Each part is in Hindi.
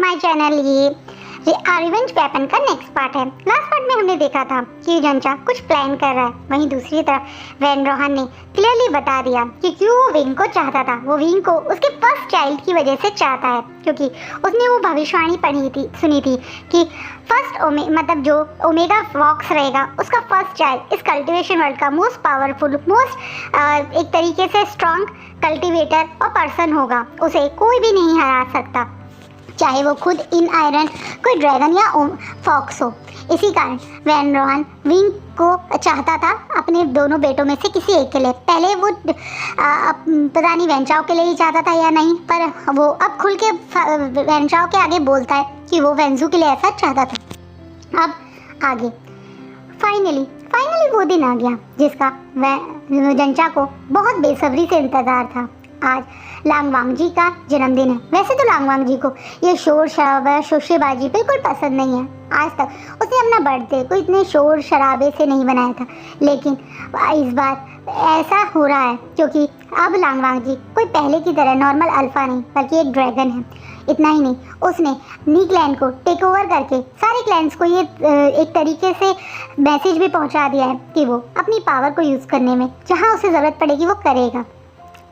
My channel. ये रिवेंज वेपन का नेक्स्ट पार्ट है। लास्ट पार्ट में हमने देखा था कि जंचा कुछ प्लान कर रहा है, वहीं दूसरी तरफ वैन रोहन ने क्लियरली बता दिया कि क्यों वो विंग को चाहता था। वो विंग को उसके फर्स्ट चाइल्ड की वजह से चाहता है, क्योंकि उसने वो भविष्यवाणी सुनी थी कि फर्स्ट मतलब जो ओमेगा वॉक्स रहेगा उसका फर्स्ट चाइल्ड इस कल्टीवेशन वर्ल्ड का मोस्ट पावरफुल, मोस्ट एक तरीके से स्ट्रॉन्ग कल्टीवेटर और पर्सन होगा। उसे कोई भी नहीं हरा सकता, चाहे वो खुद इन आयरन कोई ड्रैगन या फॉक्स हो। इसी कारण वैन रोहन विंग को चाहता था अपने दोनों बेटों में से किसी एक के लिए। पहले वो पता नहीं वैन चाओ के लिए ही चाहता था या नहीं, पर वो अब खुल के वैन चाओ के आगे बोलता है कि वो वेंजू के लिए ऐसा चाहता था। अब आगे फाइनली वो दिन आ गया जिसका जंचा को बहुत बेसब्री से इंतज़ार था। आज लांगवांग जी का जन्मदिन है। वैसे तो लांगवांग जी को ये शोर शराबा शोशेबाजी बिल्कुल पसंद नहीं है। आज तक उसने अपना बर्थडे को इतने शोर शराबे से नहीं बनाया था, लेकिन इस बार ऐसा हो रहा है क्योंकि अब लांगवांग जी कोई पहले की तरह नॉर्मल अल्फा नहीं बल्कि एक ड्रैगन है। इतना ही नहीं, उसने नी क्लैन को टेक ओवर करके सारे क्लैन्स को ये एक तरीके से मैसेज भी पहुंचा दिया है कि वो अपनी पावर को यूज़ करने में जहां उसे ज़रूरत पड़ेगी वो करेगा।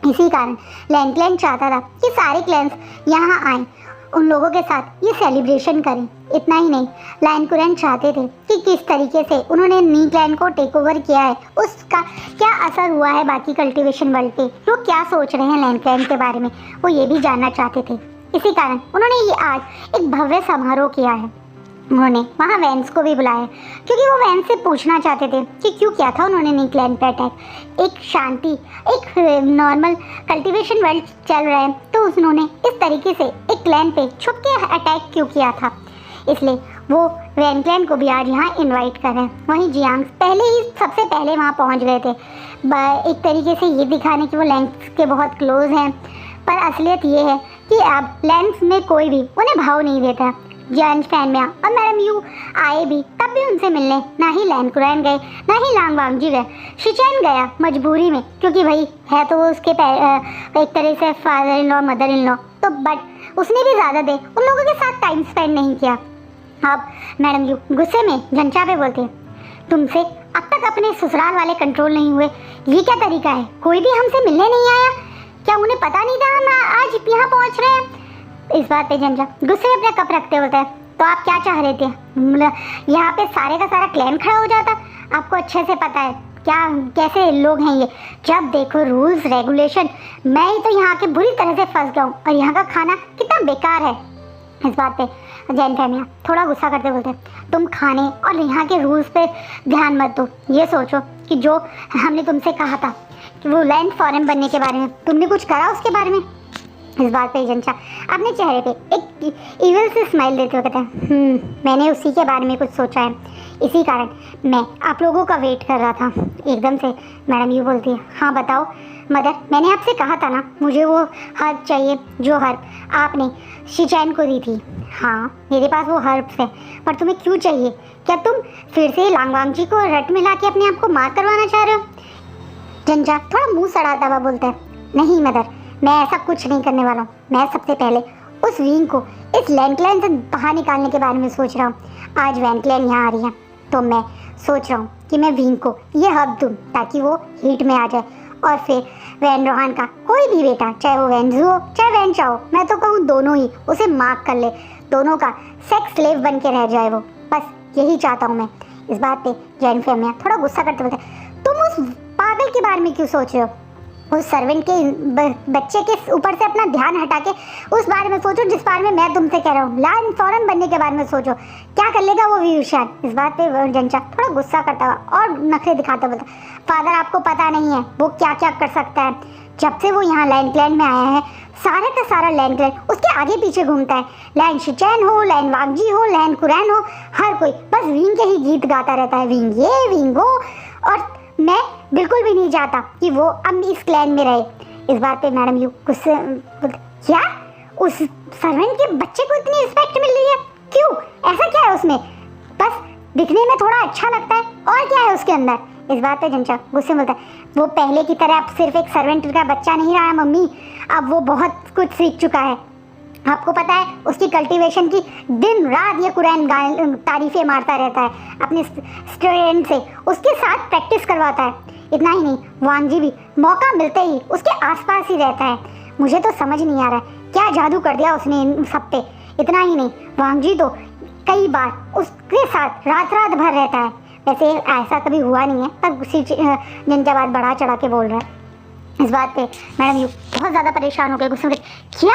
इसी कारण लैंड क्लैन चाहता था कि सारे क्लैन्स यहाँ आएँ, उन लोगों के साथ ये सेलिब्रेशन करें। इतना ही नहीं, लायन कुरैन चाहते थे कि किस तरीके से उन्होंने नी क्लैन को टेक ओवर किया है, उसका क्या असर हुआ है बाकी कल्टीवेशन वर्ल्ड पे, लोग क्या सोच रहे हैं लैंड क्लैन के बारे में, वो ये भी जानना चाहते थे। इसी कारण उन्होंने ये आज एक भव्य समारोह किया है। उन्होंने वहाँ वैंस को भी बुलाया क्योंकि वो वैंस से पूछना चाहते थे कि क्यों किया था उन्होंने नी क्लैन पे अटैक। एक शांति, एक नॉर्मल कल्टीवेशन वर्ल्ड चल रहा है, तो उन्होंने इस तरीके से एक क्लैन पे छुप के अटैक क्यों किया था। इसलिए वो वैन क्लैन को भी आज यहाँ इनवाइट कर रहे हैं। वहीं जियांग पहले ही सबसे पहले वहाँ पहुँच गए थे, एक तरीके से ये दिखाने कि वो लैंस के बहुत क्लोज हैं, पर असलियत ये है कि अब लैंस में कोई भी उन्हें भाव नहीं देता। जैन फैन में और मैडम यू आए भी, तब भी उनसे मिलने ना ही लैंड कुरैन गए ना ही लांगवांग जी गए। शिचैन गया मजबूरी में, क्योंकि भाई है तो उसके एक तरह से father in law mother in law, तो बट उसने भी ज़्यादा देर उन लोगों के साथ टाइम स्पेंड नहीं किया। अब मैडम यू गुस्से में जंचा पे बोलते, तुमसे अब तक अपने ससुराल वाले कंट्रोल नहीं हुए, ये क्या तरीका है? कोई भी हमसे मिलने नहीं आया, क्या उन्हें पता नहीं था हम आज यहाँ पहुँच रहे हैं? इस बात पे जंजा गुस्से में अपना कप रखते होता है, तो आप क्या चाह रहे थे? यहाँ पे सारे का सारा क्लैन खड़ा हो जाता। आपको अच्छे से पता है क्या कैसे लोग हैं ये, जब देखो रूल्स रेगुलेशन। मैं ही तो यहाँ के बुरी तरह से फंस गया हूँ, और यहाँ का खाना कितना बेकार है। इस बात पे जैन फैमिया थोड़ा गुस्सा करते बोलते, तुम खाने और यहाँ के रूल्स पे ध्यान मत दो, ये सोचो कि जो हमने तुमसे कहा था कि वो लैंड फॉरेन बनने के बारे में, तुमने कुछ करा उसके बारे में? इस बात पे जंचा अपने चेहरे पे एक इविल से स्माइल देते हुए कहता है, मैंने उसी के बारे में कुछ सोचा है, इसी कारण मैं आप लोगों का वेट कर रहा था। एकदम से मैडम यू बोलती है, हाँ बताओ मदर, मैंने आपसे कहा था ना मुझे वो हर्ब चाहिए जो हर्ब आपने शिचैन को दी थी। हाँ मेरे पास वो हर्ब्स है, पर तुम्हें क्यों चाहिए? क्या तुम फिर से लांगवांग जी को रट मिला के अपने आप को मार करवाना चाह रहे हो? जंजा थोड़ा मुँह सड़ाता हुआ बोलता है, नहीं मदर, मैं ऐसा कुछ नहीं करने वाला हूँ। मैं सबसे पहले उस विंग को इस लैंड क्लैन से बाहर निकालने के बारे में सोच रहा हूँ। आज वैन क्लैन यहाँ आ रही है, तो मैं सोच रहा हूँ कि मैं विंग को ये हब दूँ ताकि वो हीट में आ जाए, और फिर वैन रोहन का कोई भी बेटा, चाहे वो वैनजू हो चाहे वैन चाओ, मैं तो कहूँ दोनों ही उसे मार्क कर ले, दोनों का सेक्स स्लेव बन के रह जाए वो, बस यही चाहता हूँ मैं। इस बात पे जैन फैमिया थोड़ा गुस्सा करते बोलते, तुम उस पागल के बारे में क्यों सोच रहे हो? उस सर्वेंट के बच्चे के ऊपर से अपना ध्यान हटा के उस बारे में सोचो जिस बारे में मैं तुमसे कह रहा हूँ, लैंड फॉरेन बनने के बारे में सोचो। क्या कर लेगा वो व्यूशान? इस बात पे जंचा थोड़ा गुस्सा करता हुआ और नखरे दिखाता बोलता, फादर आपको पता नहीं है वो क्या क्या कर सकता है। जब से वो यहाँ लैंड क्लैन में आया है, सारा का सारा लैंड क्लैन उसके आगे पीछे घूमता है। लैंड शिचैन हो, लैंड वांगजी हो, लैंड कुरैन हो, हर कोई बस विंग के ही गीत गाता रहता है, विंग ये विंग वो, और मैं बिल्कुल भी नहीं चाहता कि वो अब इस क्लैन में रहे। इस बात पे मैडम यू गुस्से क्या उस सर्वेंट के बच्चे को इतनी रिस्पेक्ट मिल रही है? क्यों? ऐसा क्या है उसमें? बस दिखने में थोड़ा अच्छा लगता है, और क्या है उसके अंदर? इस बात पे जंचा गुस्से में बोलता है, वो पहले की तरह अब सिर्फ एक सर्वेंट का बच्चा नहीं रहा है मम्मी, अब वो बहुत कुछ सीख चुका है। आपको पता है उसकी कल्टीवेशन की दिन रात ये कुरान तारीफें मारता रहता है अपने स्टूडेंट से, उसके साथ प्रैक्टिस करवाता है। इतना ही नहीं, वांग जी भी मौका मिलते ही उसके आसपास ही रहता है। मुझे तो समझ नहीं आ रहा है क्या जादू कर दिया उसने इन सब पे। इतना ही नहीं, वांग जी तो कई बार उसके साथ रात रात भर रहता है। वैसे ऐसा कभी हुआ नहीं है, पर उसी जिनका बात बढ़ा चढ़ा के बोल रहा है। इस बात पे मैडम यू बहुत ज़्यादा परेशान हो गए, गुस्से में, क्या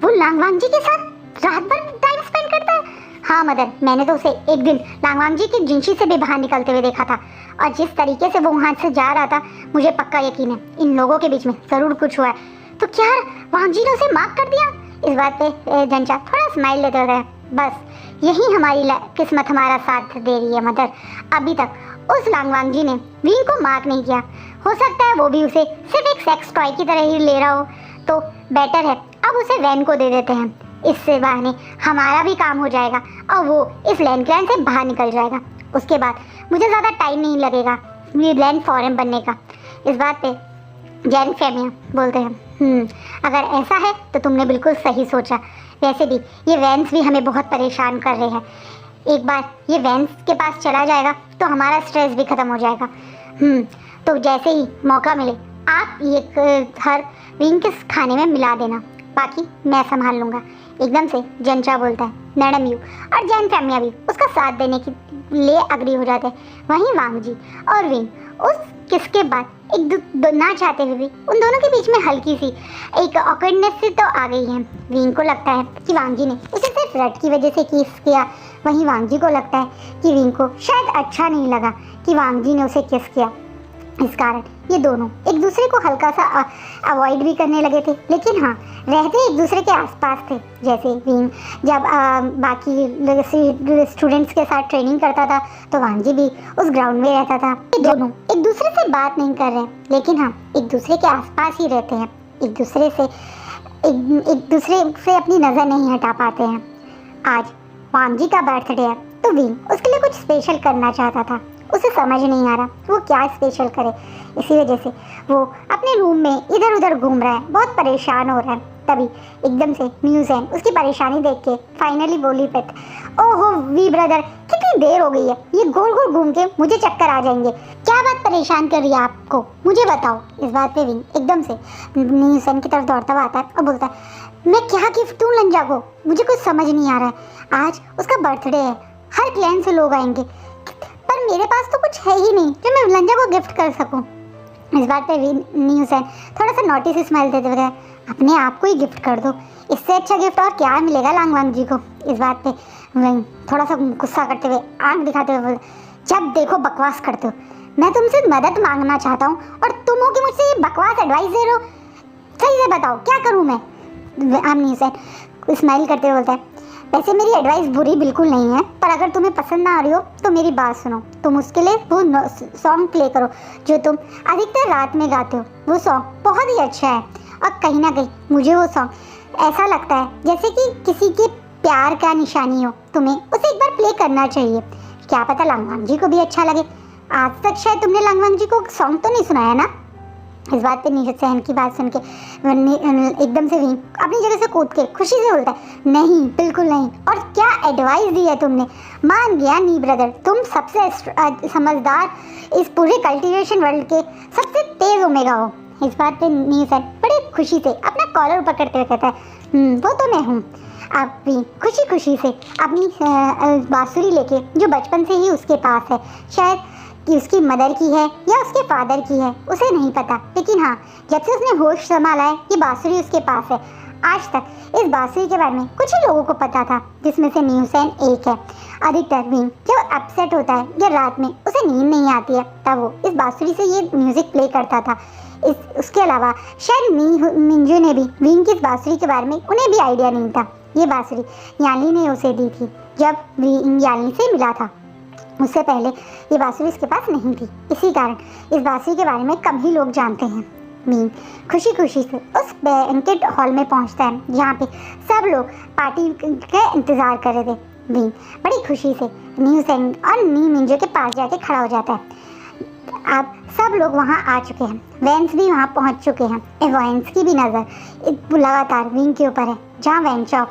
वो लांगवांग जी के साथ रात भर टाइम स्पेंड करता है? हाँ मदर, मैंने तो उसे एक दिन लांगवांग जी की जिंशी से भी बाहर निकलते हुए देखा था, और जिस तरीके से वो वहाँ से जा रहा था, मुझे पक्का यकीन है इन लोगों के बीच में ज़रूर कुछ हुआ है। तो क्या वांग जी ने उसे माफ कर दिया? इस बात पे जंचा थोड़ा स्माइल लेते हुए, बस यही हमारी किस्मत हमारा साथ दे रही है मदर। अभी तक उस लांगवांग जी ने विंग को मार्क नहीं किया। हो सकता है वो भी उसे सिर्फ एक सेक्स टॉय की तरह ही ले रहा हो, तो बेटर है अब उसे वैन को दे देते हैं। इससे बहाने हमारा भी काम हो जाएगा और वो इस लैंड क्लैन से बाहर निकल जाएगा। उसके बाद मुझे ज़्यादा टाइम नहीं लगेगा लैंड फॉरेन बनने का। इस बात पे जैन फैमिया बोलते हैं, अगर ऐसा है तो तुमने बिल्कुल सही सोचा। वैसे भी ये वैन्स भी हमें बहुत परेशान कर रहे हैं। एक बार ये वैन्स के पास चला जाएगा तो हमारा स्ट्रेस भी ख़त्म हो जाएगा। तो जैसे ही मौका मिले आप ये हर विंग के खाने में मिला देना, बाकी मैं संभाल लूँगा। एकदम से जंचा बोलता है। मैडम यू और जैन फैमिया भी उसका साथ देने के लिए अग्री हो जाते हैं। वहीं वांग जी और विंग उस किसके बाद एक ना चाहते हुए भी उन दोनों के बीच में हल्की सी एक ऑकवर्डनेस से तो आ गई है। विंग को लगता है कि वांग जी ने उसे सिर्फ रट की वजह से किस किया, वहीं वांग जी को लगता है कि विंग को शायद अच्छा नहीं लगा कि वांग जी ने उसे किस किया। इस कारण ये दोनों एक दूसरे को हल्का सा अवॉइड भी करने लगे थे, लेकिन हाँ रहते एक दूसरे के आसपास थे। जैसे विंग जब बाकी स्टूडेंट्स के साथ ट्रेनिंग करता था तो वांग जी भी उस ग्राउंड में रहता था। ये दोनों एक दूसरे से बात नहीं कर रहे, लेकिन हाँ एक दूसरे के आसपास ही रहते हैं, एक दूसरे से अपनी नज़र नहीं हटा पाते हैं। आज वांग जी का बर्थडे है तो विंग उसके लिए कुछ स्पेशल करना चाहता था। उसे समझ नहीं आ रहा वो क्या स्पेशल करे, इसी वजह से वो अपने रूम में इधर उधर घूम रहा है, बहुत परेशान हो रहा है। तभी एकदम से न्यूज़ैन उसकी परेशानी देख के फाइनली बोली पिट, ओहो वी ब्रदर, कितनी देर हो गई है, ये गोल गोल घूम के मुझे चक्कर आ जाएंगे। क्या बात परेशान कर रही है आपको, मुझे बताओ। इस बात पे विंग एकदम से न्यूज़ैन की तरफ दौड़ता हुआ आता है और बोलता है, मैं क्या गिफ्ट दूँ लंजा को, मुझे कुछ समझ नहीं आ रहा है। आज उसका बर्थडे है, हर क्लैन से लोग आएंगे, पर मेरे पास तो कुछ है ही नहीं जो मैं लंजा को गिफ्ट कर सकूं। इस बात पे न्यूज़ैन थोड़ा सा नोटिस स्माइल देते हुए, अपने आप को ही गिफ्ट कर दो, इससे अच्छा गिफ्ट और क्या मिलेगा लांगवांग जी को। इस बात पे वहीं थोड़ा सा गुस्सा करते हुए आंख दिखाते हुए बोले, जब देखो बकवास करते हो, मैं तुमसे मदद मांगना चाहता हूँ और तुम हो कि मुझसे ये बकवास एडवाइस दे रहे हो। सही से बताओ क्या करूँ मैं। न्यूज़ैन स्माइल करते हुए बोलता है, वैसे मेरी एडवाइस बुरी बिल्कुल नहीं है, पर अगर तुम्हें पसंद ना आ रही हो तो मेरी बात सुनो। तुम उसके लिए वो सॉन्ग प्ले करो जो तुम अधिकतर रात में गाते हो। वो सॉन्ग बहुत ही अच्छा है और कहीं ना कहीं मुझे वो सॉन्ग ऐसा लगता है जैसे कि किसी के प्यार का निशानी हो। तुम्हें उसे एक बार प्ले करना चाहिए, क्या पता लांगवांग जी को भी अच्छा लगे। आज तक शायद तुमने लांगवांग जी को सॉन्ग तो नहीं सुनाया ना। इस बात पे न्यूज़ैन की बात सुन के एकदम से विंग अपनी जगह से कूद के खुशी से बोलता है, नहीं बिल्कुल नहीं, और क्या एडवाइस दी है तुमने। मान गया नी ब्रदर, तुम सबसे समझदार इस पूरे कल्टीवेशन वर्ल्ड के सबसे तेज ओमेगा हो। इस बात पे न्यूज़ैन बड़े खुशी से अपना कॉलर पकड़ते हुए कहता है, वो तो मैं हूँ। आप भी खुशी खुशी से अपनी बांसुरी लेके जो बचपन से ही उसके पास है, शायद कि उसकी मदर की है या उसके फादर की है उसे नहीं पता, लेकिन हाँ जब से उसने होश संभाला है ये बांसुरी उसके पास है। आज तक इस बांसुरी के बारे में कुछ ही लोगों को पता था, जिसमें से न्यूज़ैन एक है। अधिकतर विंग जब अपसेट होता है या रात में उसे नींद नहीं आती है तब वो इस बांसुरी से ये म्यूज़िक प्ले करता था। उसके अलावा शायद मिंजू ने भी विंग की इस बांसुरी के बारे में उन्हें भी आइडिया नहीं था। ये बांसुरी यानी ने उसे दी थी जब विंग यानी से मिला था। उससे पहले ये बांसुरी इसके पास नहीं थी, इसी कारण इस बांसुरी के बारे में कम ही लोग जानते हैं। मीन खुशी खुशी से उस बैंकेट हॉल में पहुंचता है जहाँ पे सब लोग पार्टी के इंतज़ार कर रहे थे। मीन बड़ी खुशी से न्यूज़ैन और नी मिंजो के पास जाके खड़ा हो जाता है। अब सब लोग वहाँ आ चुके हैं, वैंस भी वहाँ पहुँच चुके हैं। वैंस की भी नज़र लगातार विंग के ऊपर है। जहाँ वैन चाओ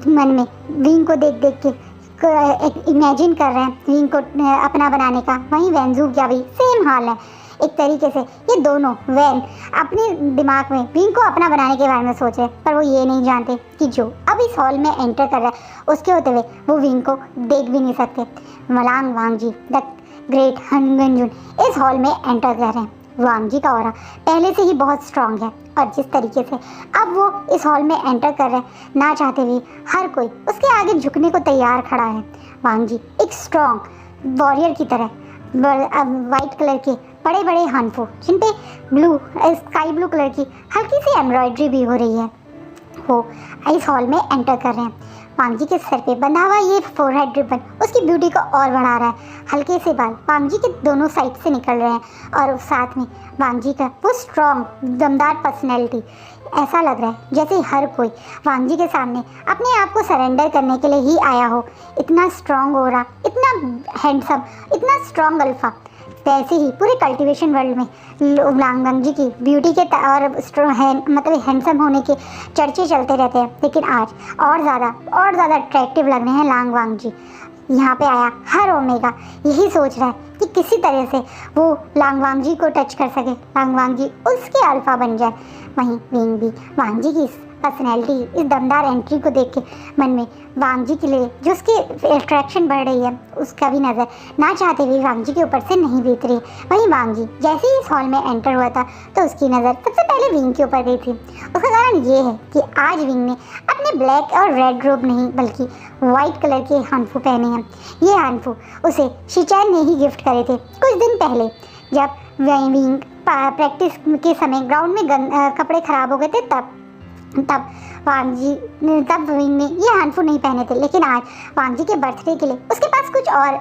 मन में विंग को देख देख के इमेजिन कर रहे हैं विंग को अपना बनाने का, वहीं वैनजू का भी सेम हाल है। एक तरीके से ये दोनों वैन अपने दिमाग में विंग को अपना बनाने के बारे में सोच रहे हैं, पर वो ये नहीं जानते कि जो अब इस हॉल में एंटर कर रहा है उसके होते हुए वो विंग को देख भी नहीं सकते। मलांग वांगजी द ग्रेट हनगंजुन इस हॉल में एंटर कर रहे हैं। वांगजी का ऑरा पहले से ही बहुत स्ट्रांग है और जिस तरीके से अब वो इस हॉल में एंटर कर रहे हैं, ना चाहते हुए हर कोई उसके आगे झुकने को तैयार खड़ा है। वांगजी एक स्ट्रांग वॉरियर की तरह वाइट कलर के बड़े बड़े हानफू जिन पे स्काई ब्लू कलर की हल्की सी एम्ब्रॉयडरी भी हो रही है, वो इस हॉल में एंटर कर रहे हैं। वांगजी के सर पे बंधा हुआ ये फोरहेड रिबन उसकी ब्यूटी को और बढ़ा रहा है। हल्के से बाल वांगजी के दोनों साइड से निकल रहे हैं और साथ में वांगजी का वो स्ट्रॉन्ग दमदार पर्सनैलिटी, ऐसा लग रहा है जैसे हर कोई वांगजी के सामने अपने आप को सरेंडर करने के लिए ही आया हो। इतना स्ट्रॉन्ग हो रहा, इतना हैंडसम, इतना स्ट्रॉन्ग अल्फा। वैसे ही पूरे कल्टीवेशन वर्ल्ड में वांगजी की ब्यूटी के और मतलब हैंडसम होने के चर्चे चलते रहते हैं, लेकिन आज और ज़्यादा अट्रैक्टिव लग रहे हैं लांग वांगजी। यहाँ पे आया हर ओमेगा यही सोच रहा है कि किसी तरह से वो लांग वांगजी को टच कर सके, लांग वांगजी उसके अल्फा बन जाए। वहीं विंग भी वांगजी की इस पर्सनैलिटी, इस दमदार एंट्री को देख के मन में वांगजी के लिए जो उसकी अट्रैक्शन बढ़ रही है उसका भी नज़र ना चाहते हुए वांगजी के ऊपर से नहीं बीत रही। वहीं वांगजी जैसे ही इस हॉल में एंटर हुआ था तो उसकी नज़र सबसे पहले विंग के ऊपर गई थी। उसका कारण ये है कि आज विंग ने अपने ब्लैक और रेड रोब नहीं बल्कि वाइट कलर के हानफू पहने हैं। ये हानफू उसे शिचैन ने ही गिफ्ट करे थे कुछ दिन पहले, जब विंग प्रैक्टिस के समय ग्राउंड में कपड़े खराब हो गए थे तब विंग ने ये हानफू नहीं पहने थे। लेकिन आज वांगजी के बर्थडे के लिए उसके पास कुछ और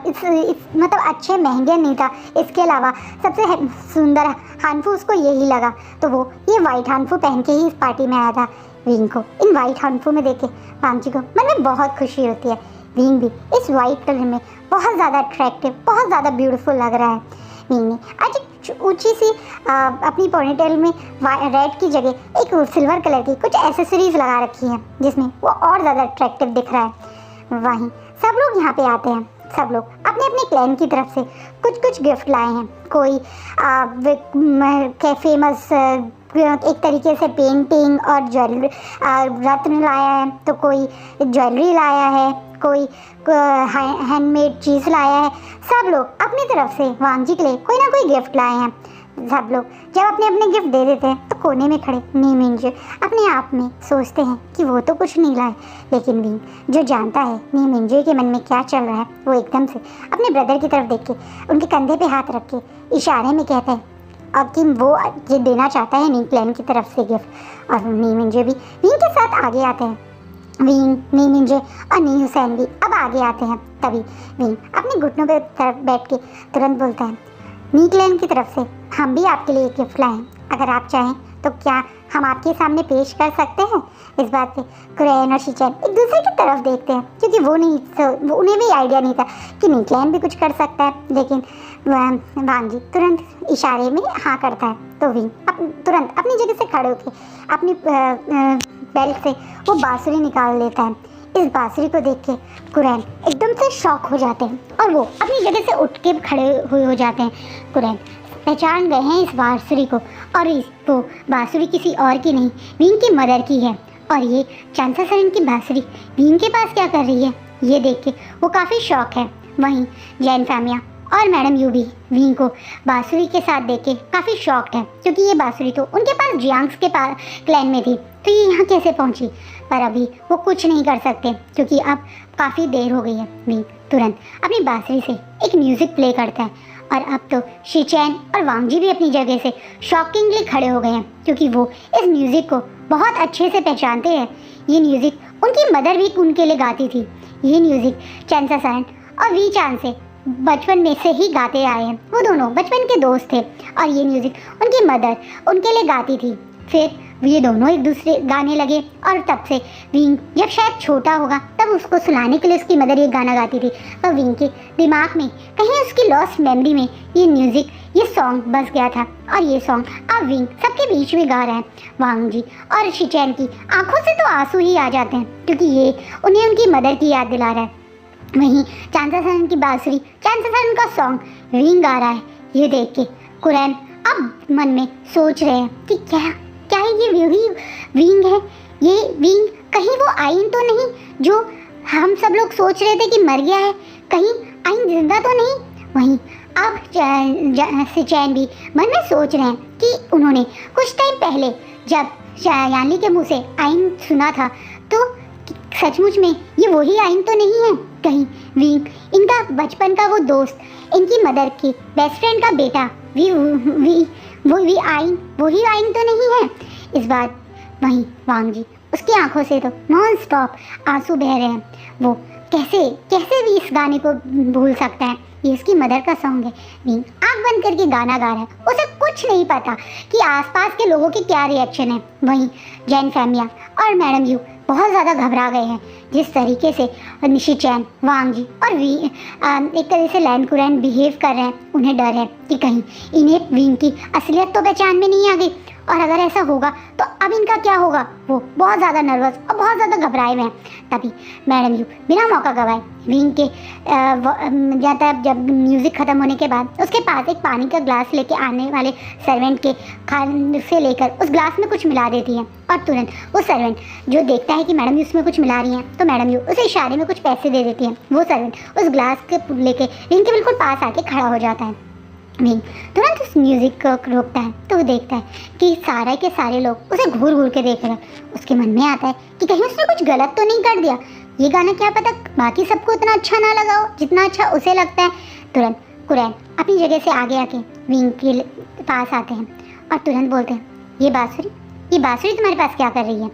मतलब अच्छे महंगे नहीं था। इसके अलावा सबसे सुंदर हानफू उसको यही लगा, तो वो ये वाइट हानफू पहन के ही इस पार्टी में आया था। विंग को इन वाइट हानफू में देखे वांगजी को मन में बहुत खुशी होती है। विंग भी इस वाइट कलर में बहुत ज़्यादा अट्रैक्टिव, बहुत ज़्यादा ब्यूटीफुल लग रहा है। विंग ने आज एक ऊंची सी अपनी पोनीटेल में रेड की जगह एक सिल्वर कलर की कुछ एसेसरीज लगा रखी है जिसमें वो और ज़्यादा अट्रैक्टिव दिख रहा है। वहीं सब लोग यहाँ पे आते हैं, सब लोग अपने अपने क्लैन की तरफ से कुछ गिफ्ट लाए हैं। कोई फेमस एक तरीके से पेंटिंग और ज्वेलरी रत्न लाया है, तो कोई ज्वेलरी लाया है, कोई हैंडमेड चीज़ लाया है। सब लोग अपनी तरफ से वांगजी के लिए कोई ना कोई गिफ्ट लाए हैं। सब लोग जब अपने अपने गिफ्ट दे देते हैं तो कोने में खड़े नीमिंजे अपने आप में सोचते हैं कि वो तो कुछ नहीं लाए, लेकिन विंग जो जानता है नीमिंजे के मन में क्या चल रहा है, वो एकदम से अपने ब्रदर की तरफ देख के उनके कंधे पे हाथ रख के इशारे में कहता है अब कि वो ये देना चाहता है नी क्लैन की तरफ से गिफ्ट। और नीमिंजे भी विंग के साथ आगे आते हैं। विंग, नीमिंजे और नी हुसैन भी अब आगे आते हैं। तभी विंग अपने घुटनों पे तरफ बैठ के तुरंत बोलता है नी क्लैन की तरफ से हम भी आपके लिए एक गिफ्ट लाए हैं, अगर आप चाहें तो क्या हम आपके सामने पेश कर सकते हैं। इस बात पे कुरैन और शिचैन एक दूसरे की तरफ देखते हैं क्योंकि वो उन्हें भी आइडिया नहीं था कि नी क्लैन भी कुछ कर सकता है। लेकिन वांगजी तुरंत इशारे में हाँ करता है, तो विंग तुरंत अपनी जगह से खड़े होकर अपनी बेल्ट से वो बांसुरी निकाल लेता है। इस बांसुरी को देख के कुरैन एकदम से शॉक हो जाते हैं और वो अपनी जगह से उठ के खड़े हुए हो जाते हैं। कुरैन पहचान गए हैं इस बांसुरी को, और वो बांसुरी किसी और की नहीं विंग की मदर की है। और ये चांसासरन की बांसुरी विंग के पास क्या कर रही है, ये देख के वो काफ़ी शॉक है। वहीं जैन फामिया और मैडम यू भी विंग को बांसुरी के साथ देख के काफ़ी शॉक्ड है, क्योंकि ये बांसुरी तो उनके पास जियांग्स के पास क्लैन में थी, तो ये यहाँ कैसे पहुँची। पर अभी वो कुछ नहीं कर सकते क्योंकि अब काफ़ी देर हो गई है। विंग तुरंत अपनी बांसुरी से एक म्यूज़िक प्ले करता है और अब तो शिचैन और वांगजी भी अपनी जगह से शॉकिंगली खड़े हो गए हैं, क्योंकि वो इस म्यूज़िक को बहुत अच्छे से पहचानते हैं। ये म्यूज़िक उनकी मदर भी उनके लिए गाती थी। ये म्यूज़िक चांसासरन और वी चांद से बचपन में से ही गाते आए हैं। वो दोनों बचपन के दोस्त थे और ये म्यूज़िक उनकी मदर उनके लिए गाती थी। फिर ये दोनों एक दूसरे गाने लगे और तब से विंग जब शायद छोटा होगा तब उसको सुलाने के लिए उसकी मदर ये गाना गाती थी। और विंग के दिमाग में कहीं उसकी लॉस्ट मेमोरी में ये म्यूज़िक, ये सॉन्ग बस गया था और ये सॉन्ग अब विंग सबके बीच में गा रहा है। वांग जी और शिचैन की आंखों से तो आंसू ही आ जाते हैं क्योंकि ये उन्हें उनकी मदर की याद दिला रहा है। वहीं चांसासन की बांसुरी, चांसासन का सॉन्ग विंग गा रहा है। ये देख के कुरैन अब मन में सोच रहे हैं कि क्या क्या ये वही विंग है? ये विंग कहीं वो आइन तो नहीं जो हम सब लोग सोच रहे थे कि मर गया है? कहीं आइन जिंदा तो नहीं? वहीं अब शिचैन भी मन में सोच रहे हैं कि उन्होंने कुछ टाइम पहले जब यानली के मुंह से आइन सुना था तो सचमुच में ये वही आइन तो नहीं है? कहीं विंग इनका बचपन का वो दोस्त, इनकी मदर की बेस्ट फ्रेंड का बेटा वही आइन तो नहीं है? इस बार वहीं वांग जी उसकी आंखों से तो नॉन स्टॉप आंसू बह रहे हैं। वो कैसे भी इस गाने को भूल सकता है? ये उसकी मदर का सॉन्ग है। विंग आँख बंद करके गाना गा रहा है। उसे कुछ नहीं पता कि आसपास के लोगों के क्या रिएक्शन है। वहीं जैन फैमिया और मैडम यू बहुत ज़्यादा घबरा गए हैं जिस तरीके से शिचैन, वांग जी और एक तरह से लैन कुरैन बिहेव कर रहे हैं। उन्हें डर है कि कहीं इन्हें विंग की असलियत तो पहचान में नहीं आ गई और अगर ऐसा होगा तो अब इनका क्या होगा? वो बहुत ज़्यादा नर्वस और बहुत ज़्यादा घबराए हुए हैं। तभी मैडम यू बिना मौका गवाए विंग के जाता है। जब म्यूज़िक ख़त्म होने के बाद उसके पास एक पानी का ग्लास लेके आने वाले सर्वेंट के खाने से लेकर उस ग्लास में कुछ मिला देती है और तुरंत वो सर्वेंट जो देखता है कि मैडम यू उसमें कुछ मिला रही हैं तो मैडम यू उसे इशारे में कुछ पैसे दे देती है। वो सर्वेंट उस ग्लास के लेके विंग के बिल्कुल पास आके खड़ा हो जाता है। विंग तुरंत उस म्यूज़िक को रोकता है तो वो देखता है कि सारे के सारे लोग उसे घूर घूर के देख रहे हैं। उसके मन में आता है कि कहीं उसने कुछ गलत तो नहीं कर दिया। ये गाना क्या पता बाकी सबको इतना अच्छा ना लगा हो जितना अच्छा उसे लगता है। तुरंत कुरैन अपनी जगह से आगे आके विंग के पास आते हैं और तुरंत बोलते हैं, ये बांसुरी तुम्हारे पास क्या कर रही है?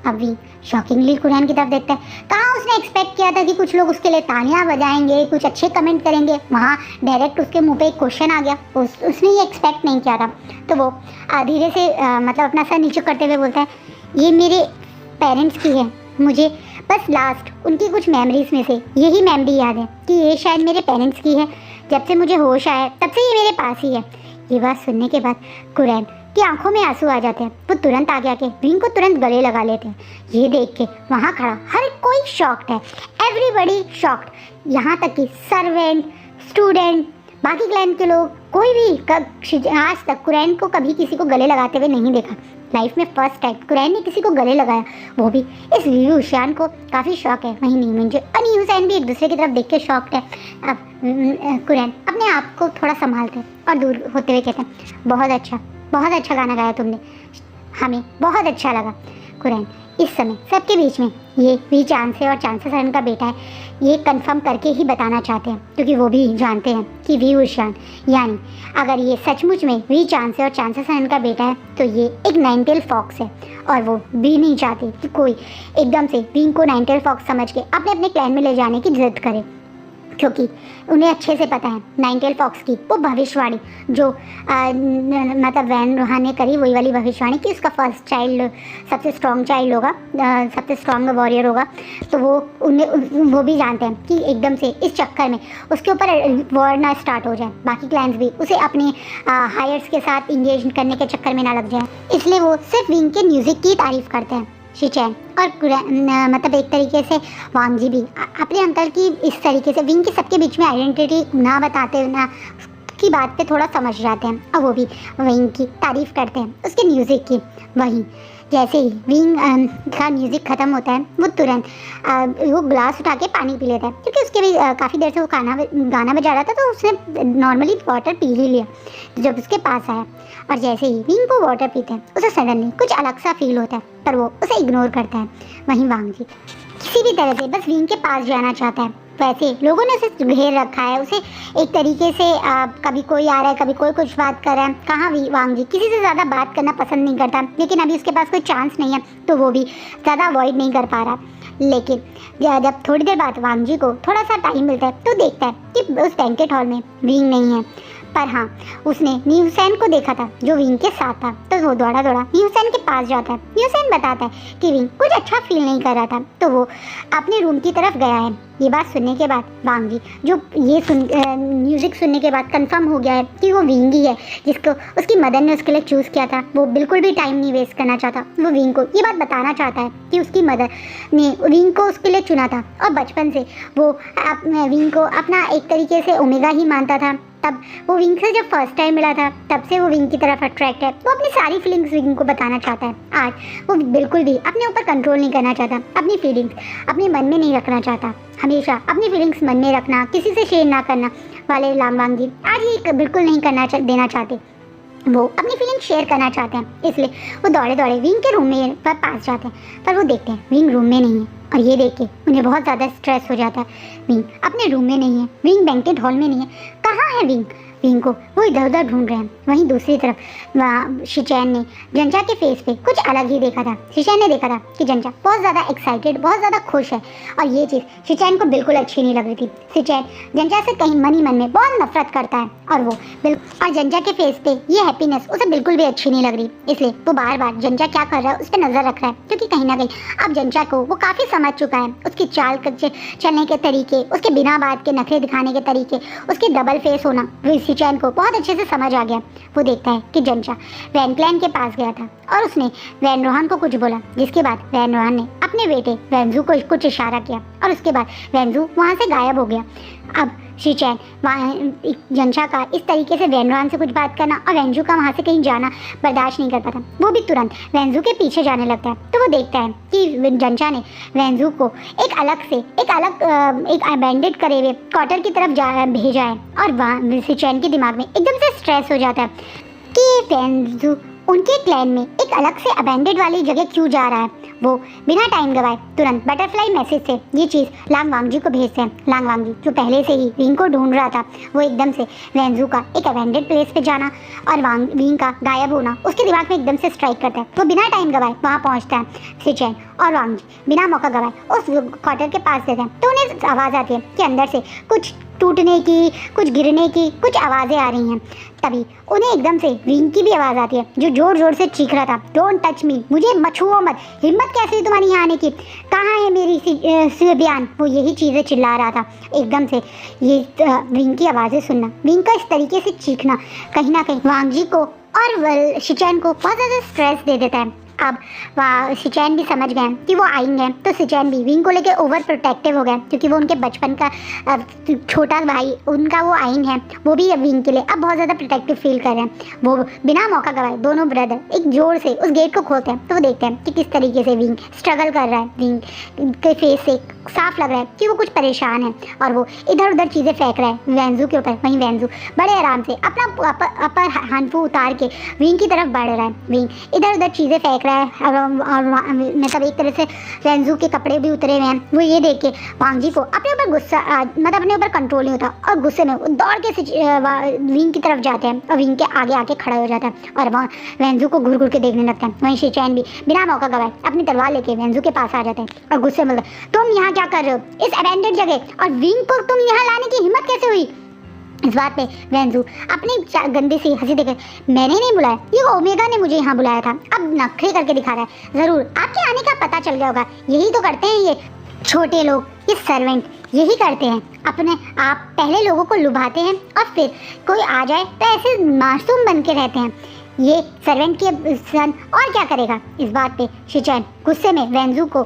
अब विंग शॉकिंगली कुरैन की तरफ देखता है। कहाँ उसने एक्सपेक्ट किया था कि कुछ लोग उसके लिए तालियां बजाएंगे, कुछ अच्छे कमेंट करेंगे। वहाँ डायरेक्ट उसके मुंह पे एक क्वेश्चन आ गया। उसने ये एक्सपेक्ट नहीं किया था। तो वो धीरे से मतलब अपना सर नीचे करते हुए बोलता है, ये मेरे पेरेंट्स की है। मुझे बस लास्ट उनकी कुछ मेमोरीज में से यही मेमोरी याद है कि ये शायद मेरे पेरेंट्स की है। जब से मुझे होश आया तब से ये मेरे पास ही है। ये बात सुनने के बाद कुरैन की आंखों में आंसू आ जाते हैं। वो तुरंत आगे आके विंग को तुरंत गले लगा लेते हैं। ये देख के वहाँ खड़ा हर कोई शॉक्ड है। Everybody shocked. यहाँ तक कि सर्वेंट, स्टूडेंट, बाकी क्लैन के लोग, कोई भी आज तक कुरैन को कभी किसी को गले लगाते हुए नहीं देखा। लाइफ में फर्स्ट टाइम कुरैन ने किसी को गले लगाया, वो भी इस वीवी उशियान को काफ़ी शौक है। वहीं नीमंजो और न्यूज़ैन भी एक दूसरे की तरफ देख के शॉक्ड है। अब कुरैन अपने आप को थोड़ा संभालते और दूर होते हुए कहते हैं, बहुत अच्छा गाना गाया तुमने, हमें बहुत अच्छा लगा। कुरैन इस समय सबके बीच में ये वी चांस है और चांसेसन का बेटा है, ये कंफर्म करके ही बताना चाहते हैं क्योंकि वो भी जानते हैं कि वी उशियान यानी अगर ये सचमुच में वी चांस है और चांसेसन का बेटा है तो ये एक नाइनटेल फॉक्स है और वो भी नहीं चाहते कि कोई एकदम से विंग को नाइनटेल फॉक्स समझ के अपने अपने क्लैन में ले जाने की जिद करे, क्योंकि उन्हें अच्छे से पता है नाइनटेल फॉक्स की वो भविष्यवाणी जो मतलब वैन रोहा ने करी, वही वाली भविष्यवाणी कि उसका फर्स्ट चाइल्ड सबसे स्ट्रॉन्ग चाइल्ड होगा, सबसे स्ट्रॉन्ग वॉरियर होगा। तो वो भी जानते हैं कि एकदम से इस चक्कर में उसके ऊपर वॉर ना स्टार्ट हो जाए, बाकी क्लैंस भी उसे अपने हायर्स के साथ इंगेज करने के चक्कर में ना लग जाए। इसलिए वो सिर्फ विंग के म्यूज़िक की तारीफ़ करते हैं। शिचैन और मतलब एक तरीके से वांग जी भी अपने अंकल की इस तरीके से विंग के सबके बीच में आइडेंटिटी ना बताते ना की बात पे थोड़ा समझ जाते हैं और वो भी विंग की तारीफ़ करते हैं उसके म्यूज़िक की। वहीं जैसे ही विंग का म्यूज़िक ख़त्म होता है वो तुरंत वो ग्लास उठा के पानी पी लेता है क्योंकि उसके भी काफ़ी देर से वो गाना बजा रहा था तो उसने नॉर्मली वाटर पी ही लिया जब उसके पास आया। और जैसे ही विंग को वाटर पीते हैं उसे सडनली कुछ अलग सा फील होता है पर वो उसे इग्नोर करता है। वहीं वांग जी किसी भी तरह से बस विंग के पास जाना चाहता है। वैसे लोगों ने उसे घेर रखा है, उसे एक तरीके से कभी कोई आ रहा है कभी कोई कुछ बात कर रहा है। कहाँ वांग जी किसी से ज़्यादा बात करना पसंद नहीं करता, लेकिन अभी उसके पास कोई चांस नहीं है तो वो भी ज़्यादा अवॉइड नहीं कर पा रहा। लेकिन जब थोड़ी देर बाद वांग जी को थोड़ा सा टाइम मिलता है तो देखता है कि उस बैंकेट हॉल में विंग नहीं है। पर हाँ, उसने न्यूसेन को देखा था जो विंग के साथ था। तो वो दौड़ा दौड़ा न्यूसेन के पास जाता है। न्यूसेन बताता है कि विंग कुछ अच्छा फील नहीं कर रहा था, तो वो अपने रूम की तरफ गया है। ये बात सुनने के बाद वांग जी, जो ये म्यूज़िक सुनने के बाद कंफर्म हो गया है कि वो विंग ही है जिसको उसकी मदर ने उसके लिए चूज़ किया था। वो बिल्कुल भी टाइम नहीं वेस्ट करना चाहता। वो विंग को ये बात बताना चाहता है कि उसकी मदर ने विंग को उसके लिए चुना था और बचपन से वो विंग को अपना एक तरीके से ओमेगा ही मानता था। तब वो विंग से जब फर्स्ट टाइम मिला था तब से वो विंग की तरफ अट्रैक्ट है। वो अपनी सारी फीलिंग्स विंग को बताना चाहता है। आज वो बिल्कुल भी अपने ऊपर कंट्रोल नहीं करना चाहता, अपनी फीलिंग्स अपने मन में नहीं रखना चाहता। हमेशा अपनी फीलिंग्स मन में रखना, किसी से शेयर ना करना वाले लांगवांग जी आज ये बिल्कुल नहीं करना देना चाहते। वो अपनी फीलिंग शेयर करना चाहते हैं, इसलिए वो दौड़े दौड़े विंग के रूम में पास जाते हैं। पर वो देखते हैं विंग रूम में नहीं है और ये देख के उन्हें बहुत ज़्यादा स्ट्रेस हो जाता है। विंग अपने रूम में नहीं है, विंग बैंकेट हॉल में नहीं है। कहाँ है विंग? विंग को वो इधर उधर ढूंढ रहे हैं। वहीं दूसरी तरफ वहाँ शिचैन ने जंचा के फेस पे कुछ अलग ही देखा था। शिचैन ने देखा था कि जंचा बहुत ज़्यादा एक्साइटेड, बहुत ज़्यादा खुश है और ये चीज़ शिचैन को बिल्कुल अच्छी नहीं लग रही थी। शिचैन जंचा से कहीं मन ही मन में बहुत नफरत करता है और वो बिल्कुल और जंचा के फेस पे ये हैप्पीनेस उसे बिल्कुल भी अच्छी नहीं लग रही। इसलिए वो बार बार जंचा क्या कर रहा है उस पर नज़र रख रहा है, क्योंकि कहीं ना कहीं अब जंचा को वो काफ़ी समझ चुका है। उसकी चाल चलने के तरीके, उसके बिना बात के नखरे दिखाने के तरीके, उसके डबल फेस होना शिचैन को बहुत अच्छे से समझ आ गया। वो देखता है कि जंचा वैन क्लैन के पास गया था और उसने वैन रोहन को कुछ बोला, जिसके बाद वैन रोहन ने अपने बेटे वेंजू को कुछ इशारा किया और उसके बाद वेंजू वहाँ से गायब हो गया। अब शिचैन वहाँ जंचा का इस तरीके से वैन रोहन से कुछ बात करना और वेंजू का वहाँ से कहीं जाना बर्दाश्त नहीं कर पाता। वो भी तुरंत वेंजू के पीछे जाने लगता है। तो वो देखता है कि जंचा ने वेंजू को एक अबैंडेड करे हुए क्वार्टर की तरफ भेजा है और वहाँ शिचैन के दिमाग में एकदम से स्ट्रेस हो जाता है कि वेंजू उनके क्लैन में एक अलग से अबैंडेड वाली जगह क्यों जा रहा है। वो बिना टाइम गवाए तुरंत बटरफ्लाई मैसेज से ये चीज़ लांगवांग जी को भेजते हैं। लांगवांग जी जो पहले से ही विंग को ढूंढ रहा था, वो एकदम से वेंजू का एक अबैंडेड प्लेस पे जाना और विंग का गायब होना उसके दिमाग में एकदम से स्ट्राइक करता है। वो बिना टाइम गवाए वहाँ पहुँचता है। शिचैन और वांग जी बिना मौका गवाए उस क्वार्टर के पास देते हैं। तो उन्हें आवाज़ आती है कि अंदर से कुछ टूटने की, कुछ गिरने की कुछ आवाज़ें आ रही हैं। तभी उन्हें एकदम से विंग की भी आवाज़ आती है जो जोर जोर से चीख रहा था, डोंट टच मी, मुझे छुओ मत, हिम्मत कैसे हुई तुम्हारी यहाँ आने की, कहाँ है मेरी सिबियान। वो यही चीज़ें चिल्ला रहा था। एकदम से ये विंग की आवाज़ें सुनना, विंग का इस तरीके से चीखना कहीं ना कहीं वांग जी को और शिचैन को बहुत ज़्यादा स्ट्रेस दे देता है। अब शिचैन भी समझ गए कि वो आएंगे, तो शिचैन भी विंग को लेकर ओवर प्रोटेक्टिव हो गए, क्योंकि वो उनके बचपन का छोटा भाई उनका वो आइन है, वो भी विंग के लिए अब बहुत ज़्यादा प्रोटेक्टिव फील कर रहे हैं। वो बिना मौका गवाए दोनों ब्रदर एक जोर से उस गेट को खोलते हैं। तो वो देखते हैं कि किस तरीके से विंग स्ट्रगल कर रहा है। विंग के फेस से साफ लग रहा है कि वो कुछ परेशान है और वो इधर उधर चीज़ें फेंक रहा है वेंजू के ऊपर। वहीं वेंजू बड़े आराम से अपना अपर हानफू उतार के विंग की तरफ बढ़ रहा है। विंग इधर उधर चीज़ें फेंक रहा है और मतलब एक तरह से वेंजू के कपड़े भी उतरे हुए हैं। वो ये देख के वांग जी को अपने ऊपर गुस्सा मतलब अपने ऊपर कंट्रोल नहीं होता और गुस्से में दौड़ के विंग की तरफ जाते हैं और विंग के आगे आके खड़ा हो जाता है और वहाँ वेंजू को घूर घूर के देखने लगता है। वहीं शिचैन भी बिना मौका गवाए अपनी तलवार लेके वेंजू के पास आ जाते हैं और गुस्से में तुम यहाँ क्या कर रहे हो इस अबैंडेड जगह, और विंग को तुम यहाँ लाने की हिम्मत कैसे हुई। इस बात पे वेंजू अपनी गंदी सी हंसी देकर, मैंने नहीं बुलाया, ये ओमेगा ने मुझे यहाँ बुलाया था। अब नखरे करके दिखा रहा है। ज़रूर आपके आने का पता चल गया होगा, यही तो करते हैं ये छोटे लोग, ये सर्वेंट यही करते हैं। अपने आप पहले लोगों को लुभाते हैं और फिर कोई आ जाए तो ऐसे मासूम बन के रहते हैं। ये सर्वेंट के सन और क्या करेगा। इस बात पे शिचैन गुस्से में वेंजू को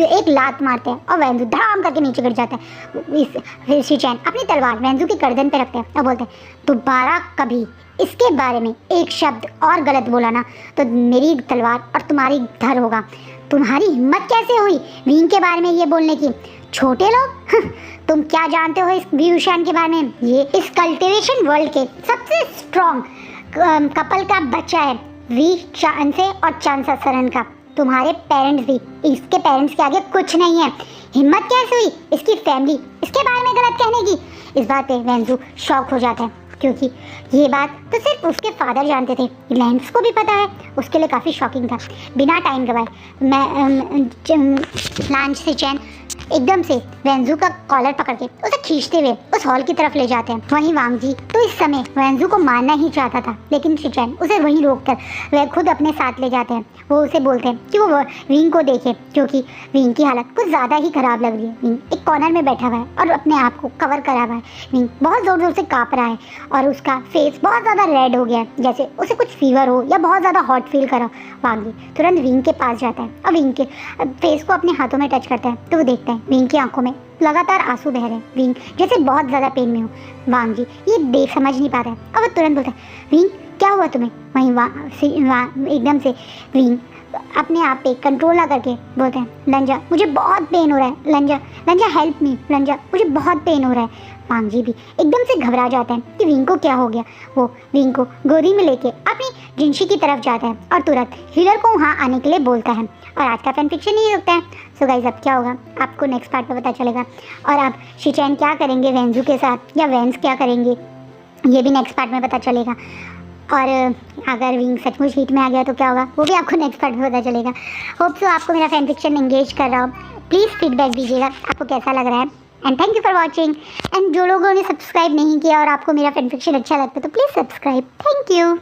एक लात मारते हैं और वेंजू धड़ाम करके नीचे गिर जाता है। फिर शिचैन अपनी तलवार वेंजू की गर्दन पे रखते हैं और बोलते हैं दोबारा कभी इसके बारे में एक शब्द और गलत बोला ना तो मेरी तलवार और तुम्हारी धर होगा। तुम्हारी हिम्मत कैसे हुई विंग के बारे में ये बोलने की, छोटे लोग। तुम क्या जानते हो इस व्यूशान के बारे में। ये इस कल्टिवेशन वर्ल्ड के सबसे स्ट्रॉन्ग कपल का बच्चा है, वी चांसे और चांसा सरन का। तुम्हारे पेरेंट्स भी इसके पेरेंट्स के आगे कुछ नहीं है। हिम्मत कैसे हुई इसकी फैमिली इसके बारे में गलत कहने की। इस बात पे वेंजू शॉक हो जाता है, क्योंकि ये बात तो सिर्फ उसके फादर जानते थे, लैंस को भी पता है। उसके लिए काफ़ी शॉकिंग था। बिना टाइम गवाए लांच शिचैन एकदम से वेंजू का कॉलर पकड़ के उसे खींचते हुए उस हॉल की तरफ ले जाते हैं। वहीं वांग जी तो इस समय वेंजू को मारना ही चाहता था, लेकिन शिचैन उसे वहीं रोककर वह खुद अपने साथ ले जाते हैं। वो उसे बोलते हैं कि वो विंग को देखे, क्योंकि विंग की हालत कुछ ज़्यादा ही खराब लग रही है। विंग एक कॉर्नर में बैठा हुआ है और अपने आप को कवर करा हुआ है। विंग बहुत ज़ोर ज़ोर से काँप रहा है और उसका फेस बहुत ज़्यादा रेड हो गया है, जैसे उसे कुछ फीवर हो या बहुत ज़्यादा हॉट फील करा। वांग जी तुरंत विंग के पास जाता है और विंग के फेस को अपने हाथों में टच करता है तो वो देखता है विंग की आंखों में लगातार आंसू बह रहे हैं। विंग जैसे बहुत ज़्यादा पेन में हो। वांग जी ये देख समझ नहीं पा रहा है और वो तुरंत बोलता है विंग क्या हुआ तुम्हें। वहीं एकदम से विंग अपने आप पे कंट्रोल ना करके बोलते हैं लंजा मुझे बहुत पेन हो रहा है, लंजा लंजा हेल्प मी, लंजा मुझे बहुत पेन हो रहा है। वांग जी भी एकदम से घबरा जाते हैं कि विंग को क्या हो गया। वो विंग को गोदी में लेके अपनी जिंशी की तरफ जाता है और तुरंत हीलर को वहाँ आने के लिए बोलता है। और आज का फैन फिक्शन यही रुकता है। सो गाइस अब क्या होगा आपको नेक्स्ट पार्ट में पता चलेगा, और आप शिचैन क्या करेंगे वेंजू के साथ या वेंस क्या करेंगे ये भी नेक्स्ट पार्ट में पता चलेगा। और अगर विंग सचमुच हीट में आ गया तो क्या होगा वो भी आपको नेक्स्ट पार्ट में पता चलेगा। होप सो आपको मेरा फैन फिक्शन एंगेज कर रहा हो। प्लीज़ फीडबैक दीजिएगा आपको कैसा लग रहा है। And thank you for watching. And जो लोगों ने सब्सक्राइब नहीं किया और आपको मेरा फैन फिक्शन अच्छा लगता है तो प्लीज़ सब्सक्राइब। Thank you.